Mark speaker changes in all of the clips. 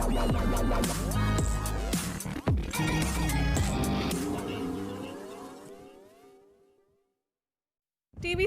Speaker 1: TV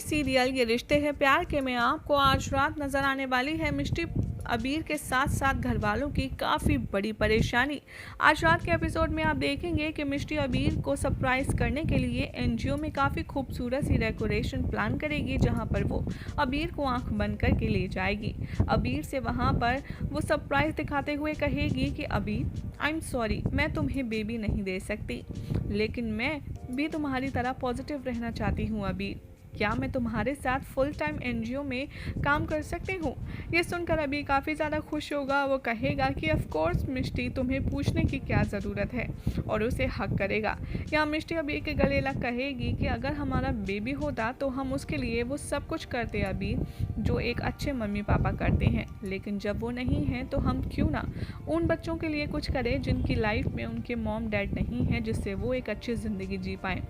Speaker 1: serial ये रिश्ते हैं प्यार के में आपको आज रात नजर आने वाली है मिष्टी अबीर के साथ साथ घर वालों की काफ़ी बड़ी परेशानी। आज रात के एपिसोड में आप देखेंगे कि मिष्टी अबीर को सरप्राइज करने के लिए एनजीओ में काफ़ी खूबसूरत सी डेकोरेशन प्लान करेगी, जहां पर वो अबीर को आंख बंद करके ले जाएगी। अबीर से वहां पर वो सरप्राइज दिखाते हुए कहेगी कि अबीर, आई एम सॉरी, मैं तुम्हें बेबी नहीं दे सकती, लेकिन मैं भी तुम्हारी तरह पॉजिटिव रहना चाहती हूँ अबीर। क्या मैं तुम्हारे साथ फुल टाइम एनजीओ में काम कर सकती हूँ? ये सुनकर अभी काफ़ी ज़्यादा खुश होगा। वो कहेगा कि ऑफ कोर्स मिष्टी, तुम्हें पूछने की क्या ज़रूरत है, और उसे हक करेगा। यहाँ मिष्टी अभी के गले लग कहेगी कि अगर हमारा बेबी होता तो हम उसके लिए वो सब कुछ करते अभी जो एक अच्छे मम्मी पापा करते हैं, लेकिन जब वो नहीं हैं तो हम क्यों ना उन बच्चों के लिए कुछ करें जिनकी लाइफ में उनके मॉम डैड नहीं है, जिससे वो एक अच्छी ज़िंदगी जी पाएँ।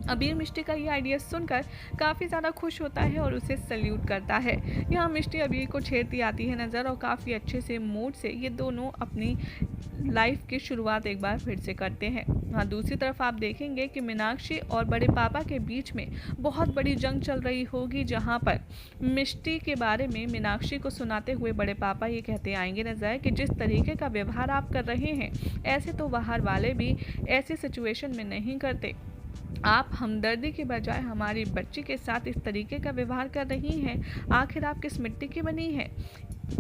Speaker 1: अबीर मिष्टी का ये आइडिया सुनकर काफ़ी ज़्यादा खुश होता है और उसे सल्यूट करता है। यहाँ मिष्टी अबीर को छेड़ती आती है नज़र और काफ़ी अच्छे से मूड से ये दोनों अपनी लाइफ की शुरुआत एक बार फिर से करते हैं। हाँ, दूसरी तरफ आप देखेंगे कि मीनाक्षी और बड़े पापा के बीच में बहुत बड़ी जंग चल रही होगी, जहाँ पर मिष्टी के बारे में मीनाक्षी को सुनाते हुए बड़े पापा ये कहते आएंगे नजर कि जिस तरीके का व्यवहार आप कर रहे हैं, ऐसे तो बाहर वाले भी ऐसी सिचुएशन में नहीं करते। आप हमदर्दी के बजाय हमारी बच्ची के साथ इस तरीके का व्यवहार कर रही हैं। आखिर आप किस मिट्टी की बनी है?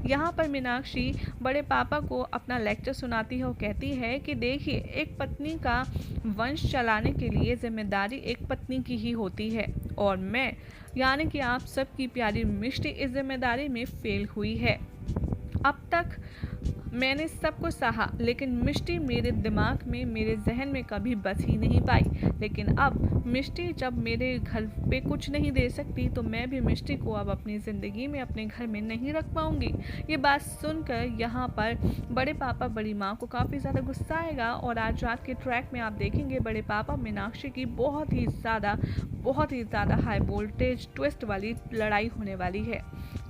Speaker 1: यहाँ पर मीनाक्षी बड़े पापा को अपना लेक्चर सुनाती है और कहती है कि देखिए, एक पत्नी का वंश चलाने के लिए जिम्मेदारी एक पत्नी की ही होती है, और मैं यानी कि आप सबकी प्यारी मिष्टी इस जिम्मेदारी में फेल हुई है। अब तक मैंने सब कुछ सहा, लेकिन मिष्टी मेरे दिमाग में, मेरे जहन में कभी बस ही नहीं पाई। लेकिन अब मिष्टी जब मेरे घर पे कुछ नहीं दे सकती, तो मैं भी मिष्टी को अब अपनी ज़िंदगी में अपने घर में नहीं रख पाऊंगी। ये बात सुनकर यहाँ पर बड़े पापा बड़ी माँ को काफ़ी ज़्यादा गुस्सा आएगा, और आज रात के ट्रैक में आप देखेंगे बड़े पापा मीनाक्षी की बहुत ही ज़्यादा हाई वोल्टेज ट्विस्ट वाली लड़ाई होने वाली है।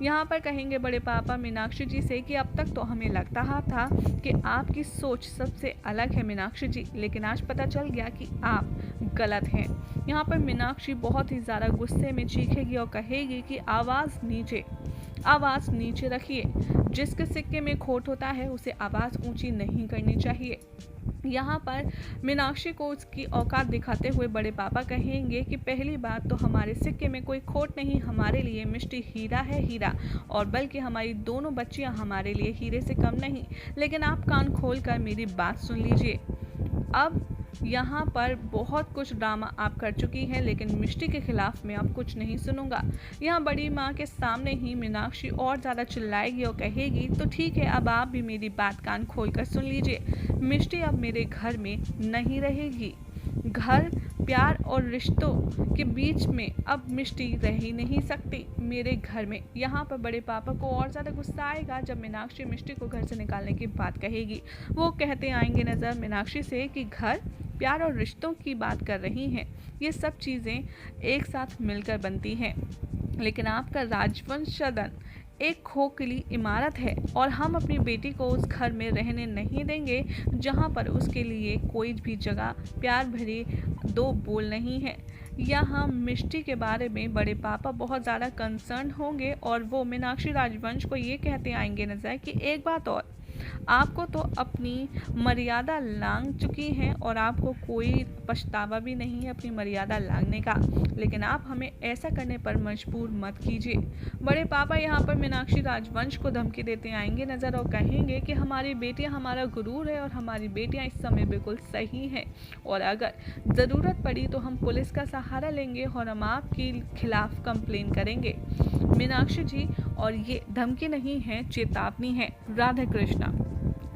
Speaker 1: यहाँ पर कहेंगे बड़े पापा मीनाक्षी जी से कि अब तक तो हमें लगता था कि आपकी सोच सबसे अलग है मीनाक्षी जी, लेकिन आज पता चल गया कि आप गलत हैं। यहाँ पर मीनाक्षी बहुत ही ज़्यादा गुस्से में चीखेगी और कहेगी कि आवाज़ नीचे रखिए। जिसके सिक्के में खोट होता है उसे आवाज़ ऊंची नहीं करनी चाहिए। यहाँ पर मीनाक्षी को उसकी औकात दिखाते हुए बड़े पापा कहेंगे कि पहली बात तो हमारे सिक्के में कोई खोट नहीं, हमारे लिए मिष्टी हीरा है, हीरा, और बल्कि हमारी दोनों बच्चियाँ हमारे लिए हीरे से कम नहीं। लेकिन आप कान खोल कर मेरी बात सुन लीजिए। अब यहाँ पर बहुत कुछ ड्रामा आप कर चुकी हैं, लेकिन मिष्टी के खिलाफ मैं अब कुछ नहीं सुनूंगा। यहाँ बड़ी माँ के सामने ही मीनाक्षी और ज़्यादा चिल्लाएगी और कहेगी, तो ठीक है, अब आप भी मेरी बात कान खोल कर सुन लीजिए। मिष्टी अब मेरे घर में नहीं रहेगी। घर, प्यार और रिश्तों के बीच में अब मिष्टी रह ही नहीं सकती मेरे घर में। यहाँ पर बड़े पापा को और ज़्यादा गुस्सा आएगा जब मीनाक्षी मिष्टी को घर से निकालने की बात कहेगी। वो कहते आएंगे नज़र मीनाक्षी से कि घर, प्यार और रिश्तों की बात कर रही हैं, ये सब चीज़ें एक साथ मिलकर बनती हैं, लेकिन आपका राजवंश सदन एक खोखली इमारत है, और हम अपनी बेटी को उस घर में रहने नहीं देंगे जहाँ पर उसके लिए कोई भी जगह, प्यार भरे दो बोल नहीं है। यहाँ मिष्टी के बारे में बड़े पापा बहुत ज़्यादा कंसर्न होंगे, और वो मीनाक्षी राजवंश को ये कहते आएंगे नजर कि एक बात और, आपको तो अपनी मर्यादा लांघ चुकी हैं और आपको कोई पछतावा भी नहीं है अपनी मर्यादा लांघने का, लेकिन आप हमें ऐसा करने पर मजबूर मत कीजिए। बड़े पापा यहाँ पर मीनाक्षी राजवंश को धमकी देते आएंगे नज़र और कहेंगे कि हमारी बेटियाँ हमारा गुरूर है, और हमारी बेटियाँ इस समय बिल्कुल सही हैं, और अगर ज़रूरत पड़ी तो हम पुलिस का सहारा लेंगे और हम आपके खिलाफ कंप्लेन करेंगे मीनाक्षी जी, और ये धमकी नहीं है, चेतावनी है। राधे कृष्णा।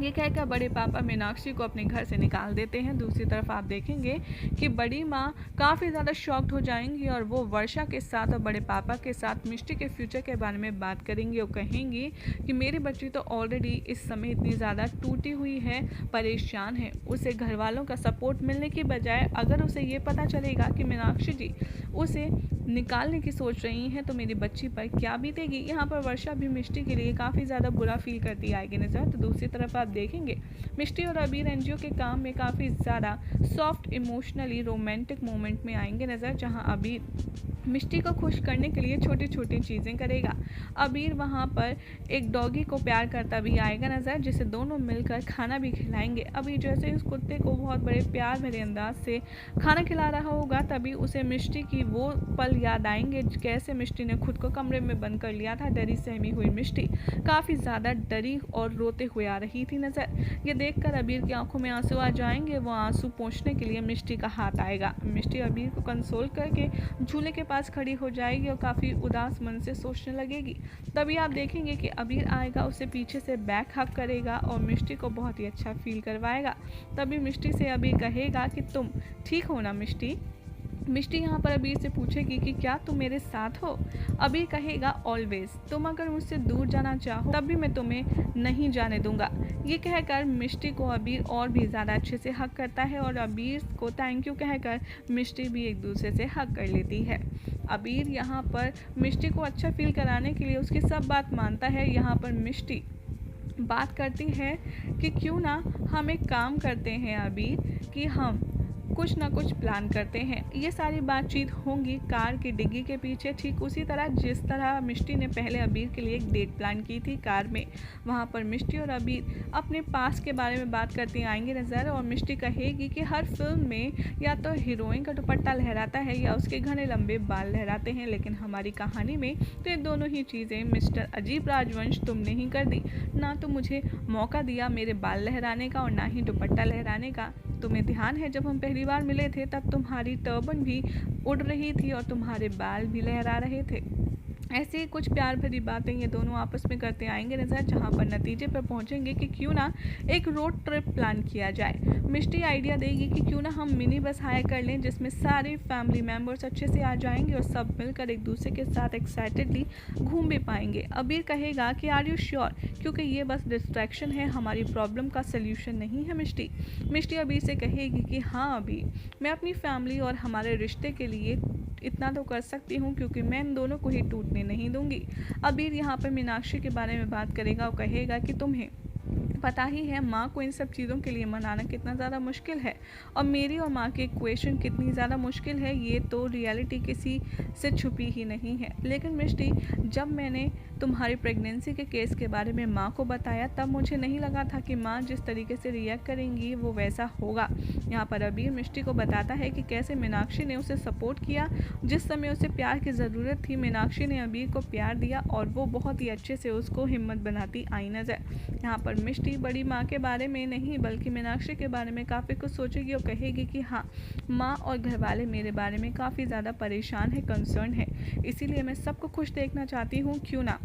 Speaker 1: ये कहकर बड़े पापा मीनाक्षी को अपने घर से निकाल देते हैं। दूसरी तरफ आप देखेंगे कि बड़ी माँ काफ़ी ज़्यादा शॉक्ड हो जाएंगी, और वो वर्षा के साथ और बड़े पापा के साथ मिष्टी के फ्यूचर के बारे में बात करेंगी और कहेंगी कि मेरी बच्ची तो ऑलरेडी इस समय इतनी ज़्यादा टूटी हुई है, परेशान है। उसे घर वालों का सपोर्ट मिलने की बजाय अगर उसे ये पता चलेगा कि मीनाक्षी जी उसे निकालने की सोच रही हैं तो मेरी बच्ची पर क्या बीतेगी। यहाँ पर वर्षा भी मिष्टी के लिए काफ़ी ज़्यादा बुरा फील करती आएगी नज़र। तो दूसरी तरफ आप देखेंगे मिष्टी और अबीर एनजीओ के काम में काफ़ी ज़्यादा सॉफ्ट इमोशनली रोमांटिक मोमेंट में आएंगे नज़र, जहाँ अबीर मिष्टी को खुश करने के लिए छोटी छोटी चीज़ें करेगा। अबीर वहाँ पर एक डॉगी को प्यार करता भी आएगा नज़र, जिसे दोनों मिलकर खाना भी खिलाएंगे। अबीर जैसे उस कुत्ते को बहुत बड़े प्यार भरे अंदाज से खाना खिला रहा होगा, तभी उसे मिष्टी की वो पल याद आएंगे कैसे मिष्टी ने खुद को कमरे में बंद कर लिया था। डरी सहमी हुई मिष्टी काफ़ी ज़्यादा डरी और रोते हुए आ रही थी नज़र। ये देखकर अबीर की आंखों में आंसू आ जाएंगे। वो आंसू पोंछने के लिए मिष्टी का हाथ आएगा। मिष्टी अबीर को कंसोल करके झूले के पास खड़ी हो जाएगी और काफ़ी उदास मन से सोचने लगेगी। तभी आप देखेंगे कि अबीर आएगा, उसे पीछे से बैक हक करेगा और मिष्टी को बहुत ही अच्छा फील करवाएगा। तभी मिष्टी से अबीर कहेगा कि तुम ठीक हो ना मिष्टी। मिष्टी यहाँ पर अबीर से पूछेगी कि क्या तुम मेरे साथ हो। अबीर कहेगा ऑलवेज, तुम अगर मुझसे दूर जाना चाहो तब भी मैं तुम्हें नहीं जाने दूंगा। ये कहकर मिष्टी को अबीर और भी ज़्यादा अच्छे से हक करता है और अबीर को थैंक यू कहकर मिष्टी भी एक दूसरे से हक कर लेती है। अबीर यहाँ पर मिष्टी को अच्छा फील कराने के लिए उसकी सब बात मानता है। यहाँ पर मिष्टी बात करती है कि क्यों ना हम एक काम करते हैं अबीर, कि हम कुछ ना कुछ प्लान करते हैं। ये सारी बातचीत होंगी कार की डिग्गी के पीछे, ठीक उसी तरह जिस तरह मिष्टी ने पहले अबीर के लिए एक डेट प्लान की थी कार में। वहाँ पर मिष्टी और अबीर अपने पास के बारे में बात करते आएंगे नज़र और मिष्टी कहेगी कि हर फिल्म में या तो हीरोइन का दुपट्टा लहराता है या उसके घने लंबे बाल लहराते हैं, लेकिन हमारी कहानी में तो ये दोनों ही चीज़ें मिस्टर अजीब राजवंश तुमने ही कर दी। ना तो मुझे मौका दिया मेरे बाल लहराने का और ना ही दुपट्टा लहराने का। तुम्हें ध्यान है जब हम पहली बार मिले थे तब तुम्हारी टर्बन भी उड़ रही थी और तुम्हारे बाल भी लहरा रहे थे। ऐसी ही कुछ प्यार भरी बातें ये दोनों आपस में करते आएंगे नज़र, जहाँ पर नतीजे पर पहुँचेंगे कि क्यों ना एक रोड ट्रिप प्लान किया जाए। मिष्टी आइडिया देगी कि क्यों ना हम मिनी बस हायर कर लें जिसमें सारे फैमिली मेम्बर्स अच्छे से आ जाएंगे और सब मिलकर एक दूसरे के साथ एक्साइटेडली घूम भी पाएंगे। अबीर कहेगा कि आर यू श्योर, क्योंकि ये बस डिस्ट्रैक्शन है, हमारी प्रॉब्लम का सल्यूशन नहीं है। मिष्टी अबीर से कहेगी कि हाँ अबीर, मैं अपनी फैमिली और हमारे रिश्ते के लिए इतना तो कर सकती हूँ, क्योंकि मैं इन दोनों को ही टूटने नहीं दूंगी। अबीर यहाँ पर मीनाक्षी के बारे में बात करेगा और कहेगा कि तुम्हें पता ही है माँ को इन सब चीज़ों के लिए मनाना कितना ज़्यादा मुश्किल है और मेरी और माँ की इक्वेशन कितनी ज़्यादा मुश्किल है, ये तो रियलिटी किसी से छुपी ही नहीं है। लेकिन मिष्टी, जब मैंने तुम्हारी प्रेगनेंसी के केस के बारे में माँ को बताया तब मुझे नहीं लगा था कि माँ जिस तरीके से रिएक्ट करेंगी वो वैसा होगा। यहाँ पर अबीर मिष्टी को बताता है कि कैसे मीनाक्षी ने उसे सपोर्ट किया, जिस समय उसे प्यार की ज़रूरत थी मीनाक्षी ने अबीर को प्यार दिया और वो बहुत ही अच्छे से उसको हिम्मत बनाती आई नज़र। यहाँ पर मिष्टी बड़ी माँ के बारे में नहीं बल्कि मीनाक्षी के बारे में काफ़ी कुछ सोचेगी और कहेगी कि हाँ, माँ और घर वाले मेरे बारे में काफ़ी ज़्यादा परेशान है, कंसर्न है, इसीलिए मैं सबको खुश देखना चाहती हूँ, क्यों ना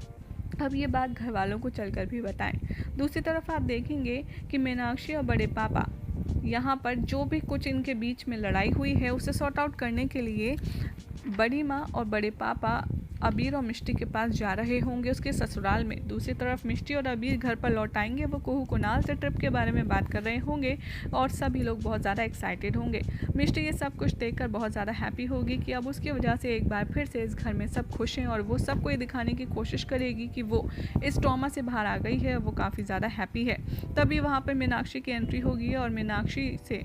Speaker 1: अब ये बात घर वालों को चलकर भी बताएं। दूसरी तरफ आप देखेंगे कि मीनाक्षी और बड़े पापा यहाँ पर जो भी कुछ इनके बीच में लड़ाई हुई है उसे सॉर्ट आउट करने के लिए बड़ी माँ और बड़े पापा अबीर और मिष्टी के पास जा रहे होंगे उसके ससुराल में। दूसरी तरफ मिष्टी और अबीर घर पर लौट आएंगे। वो कुहू कुनाल से ट्रिप के बारे में बात कर रहे होंगे और सभी लोग बहुत ज़्यादा एक्साइटेड होंगे। मिष्टी ये सब कुछ देखकर बहुत ज़्यादा हैप्पी होगी कि अब उसकी वजह से एक बार फिर से इस घर में सब खुश हैं और वो सबको ये दिखाने की कोशिश करेगी कि वो इस ट्रॉमा से बाहर आ गई है, वो काफ़ी ज़्यादा हैप्पी है। तभी वहाँ पर मीनाक्षी की एंट्री होगी और मीनाक्षी से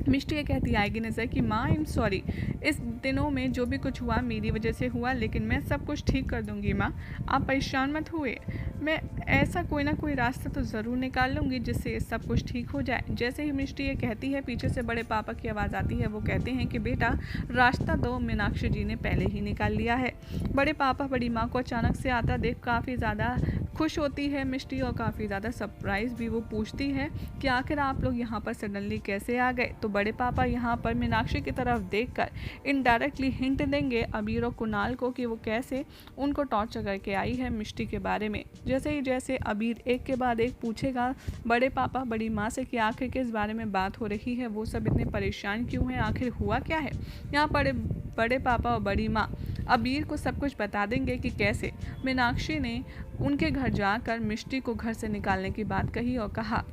Speaker 1: मिष्टी ये कहती आएगी नज़र कि माँ आई एम सॉरी, इस दिनों में जो भी कुछ हुआ मेरी वजह से हुआ, लेकिन मैं सब कुछ ठीक कर दूंगी माँ, आप परेशान मत हुए, मैं ऐसा कोई ना कोई रास्ता तो ज़रूर निकाल लूँगी जिससे सब कुछ ठीक हो जाए। जैसे ही मिष्टी ये कहती है पीछे से बड़े पापा की आवाज़ आती है। वो कहते हैं कि बेटा रास्ता तो मीनाक्षी जी ने पहले ही निकाल लिया है। बड़े पापा बड़ी माँ को अचानक से आता देख काफ़ी ज़्यादा खुश होती है मिष्टी और काफ़ी ज़्यादा सरप्राइज़ भी। वो पूछती है कि आखिर आप लोग यहाँ पर सडनली कैसे आ गए। तो बड़े पापा यहाँ पर मीनाक्षी की तरफ देखकर इनडायरेक्टली हिंट देंगे अबीर और कुणाल को कि वो कैसे उनको टॉर्चर करके आई है मिष्टी के बारे में। जैसे अबीर एक के बाद एक पूछेगा बड़े पापा बड़ी माँ से कि आखिर किस बारे में बात हो रही है, वो सब इतने परेशान क्यों हैं, आखिर हुआ क्या है। यहाँ पर बड़े पापा और बड़ी माँ अबीर को सब कुछ बता देंगे कि कैसे मीनाक्षी ने उनके घर जाकर मिष्टी को घर से निकालने की बात कही और कहा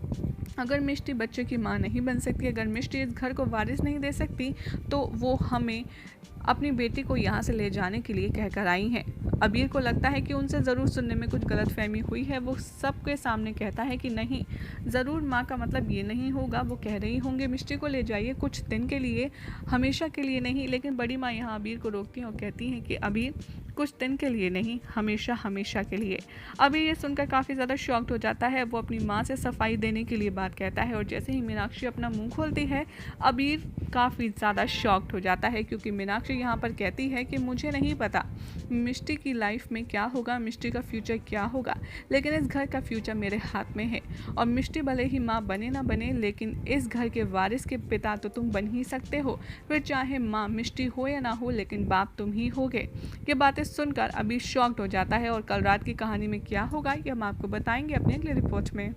Speaker 1: अगर मिष्टी बच्चे की माँ नहीं बन सकती, अगर मिष्टी इस घर को वारिस नहीं दे सकती तो वो हमें अपनी बेटी को यहाँ से ले जाने के लिए कहकर आई हैं। अबीर को लगता है कि उनसे ज़रूर सुनने में कुछ गलतफहमी हुई है। वो सबके सामने कहता है कि नहीं, ज़रूर माँ का मतलब ये नहीं होगा। वो कह रही होंगे मिष्टी को ले जाइए कुछ दिन के लिए, हमेशा के लिए नहीं। लेकिन बड़ी माँ यहाँ अबीर को रोकती हैं और कहती हैं कि अबीर कुछ दिन के लिए नहीं, हमेशा हमेशा के लिए। अबीर ये सुनकर काफ़ी ज़्यादा शॉक्ड हो जाता है। वो अपनी माँ से सफाई देने के लिए बात कहता है और जैसे ही मीनाक्षी अपना मुंह खोलती है, अबीर काफ़ी ज़्यादा शॉक्ड हो जाता है, क्योंकि मीनाक्षी यहाँ पर कहती है कि मुझे नहीं पता मिष्टी की लाइफ में क्या होगा, मिष्टी का फ्यूचर क्या होगा, लेकिन इस घर का फ्यूचर मेरे हाथ में है। और मिष्टी भले ही माँ बने ना बने, लेकिन इस घर के वारिस के पिता तो तुम बन ही सकते हो। फिर चाहे माँ मिष्टी हो या ना हो, लेकिन बाप तुम ही होगे। ये बातें सुनकर अबीर शॉक्ड हो जाता है और कल रात की कहानी में क्या होगा ये हम आपको बताएंगे अपने अगले रिपोर्ट में।